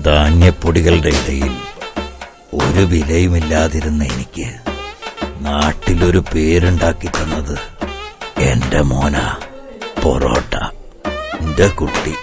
ധാന്യപ്പൊടികളുടെ ഇടയിൽ ഒരു വിലയുമില്ലാതിരുന്ന എനിക്ക് നാട്ടിലൊരു പേരുണ്ടാക്കി തന്നത് എന്റെ മോന പൊറോട്ട. എന്റെ കുട്ടി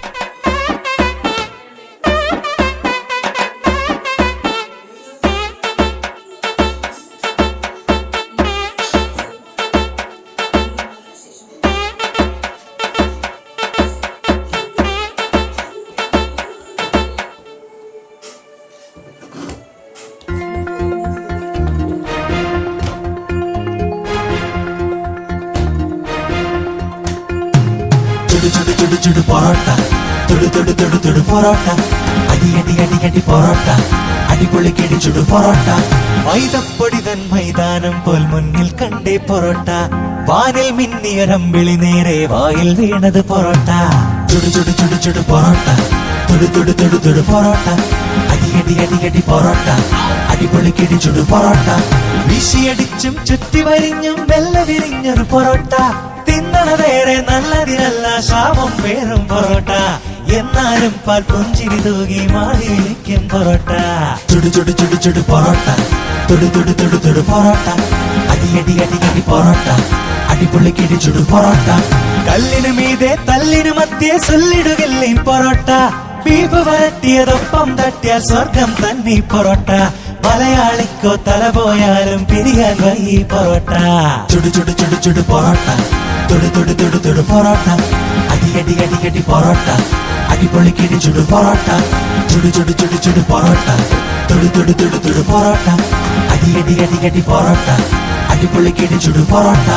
ചുടു പൊറോട്ട, തൊടു പൊറോട്ട, അടി പൊറോട്ട, അടിപൊളി കിടി ചുടു പൊറോട്ട. മൈദപ്പൊടി തൻ മൈതാനം പോൽ മുന്നിൽ കണ്ടേ പൊറോട്ട, വാനിൽ മിന്നിയൊരമ്പിളി നേരെ വായിൽ വീണത് പൊറോട്ട. ചുടു പൊറോട്ട, തൊടു പൊറോട്ട, അടി പൊറോട്ട, അടിപൊളി കിടി ചുടു പൊറോട്ട. വീശിയടിച്ചും ചുറ്റി വരിഞ്ഞും വെല്ല വിരിഞ്ഞൊരു പൊറോട്ട, തിന്നണ വേറെ നല്ലതിനല്ല ശാപം പേരും പൊറോട്ട. എന്നാലും പാൽ പുഞ്ചിരി തൂകി മാറി വിളിക്കും പൊറോട്ട. ചുടു പൊറോട്ട, തൊടു പൊറോട്ട, അടി പൊറോട്ട, അടിപൊളി കിടി ചുടു പൊറോട്ട. കല്ലിനു മീതെ തല്ലിനു മധ്യേ ചൊല്ലിടുകില്ലേ പൊറോട്ട, ബീഫ് വരട്ടിയതൊപ്പം തട്ടിയാൽ സ്വർഗം തന്നെ പൊറോട്ട. മലയാളിക്കോ തല പോയാലും പിരിയാൻ വൈകി പൊറോട്ട. ചുടു പൊറോട്ട, തൊടു പൊറോട്ട, അടി പൊറോട്ട, അടിപൊളി കിടി ചുടു പൊറോട്ട. ചുടു പൊറോട്ട, തൊടു പൊറോട്ട, അടി പൊറോട്ട, അടിപൊളി കിടി ചുടു പൊറോട്ട.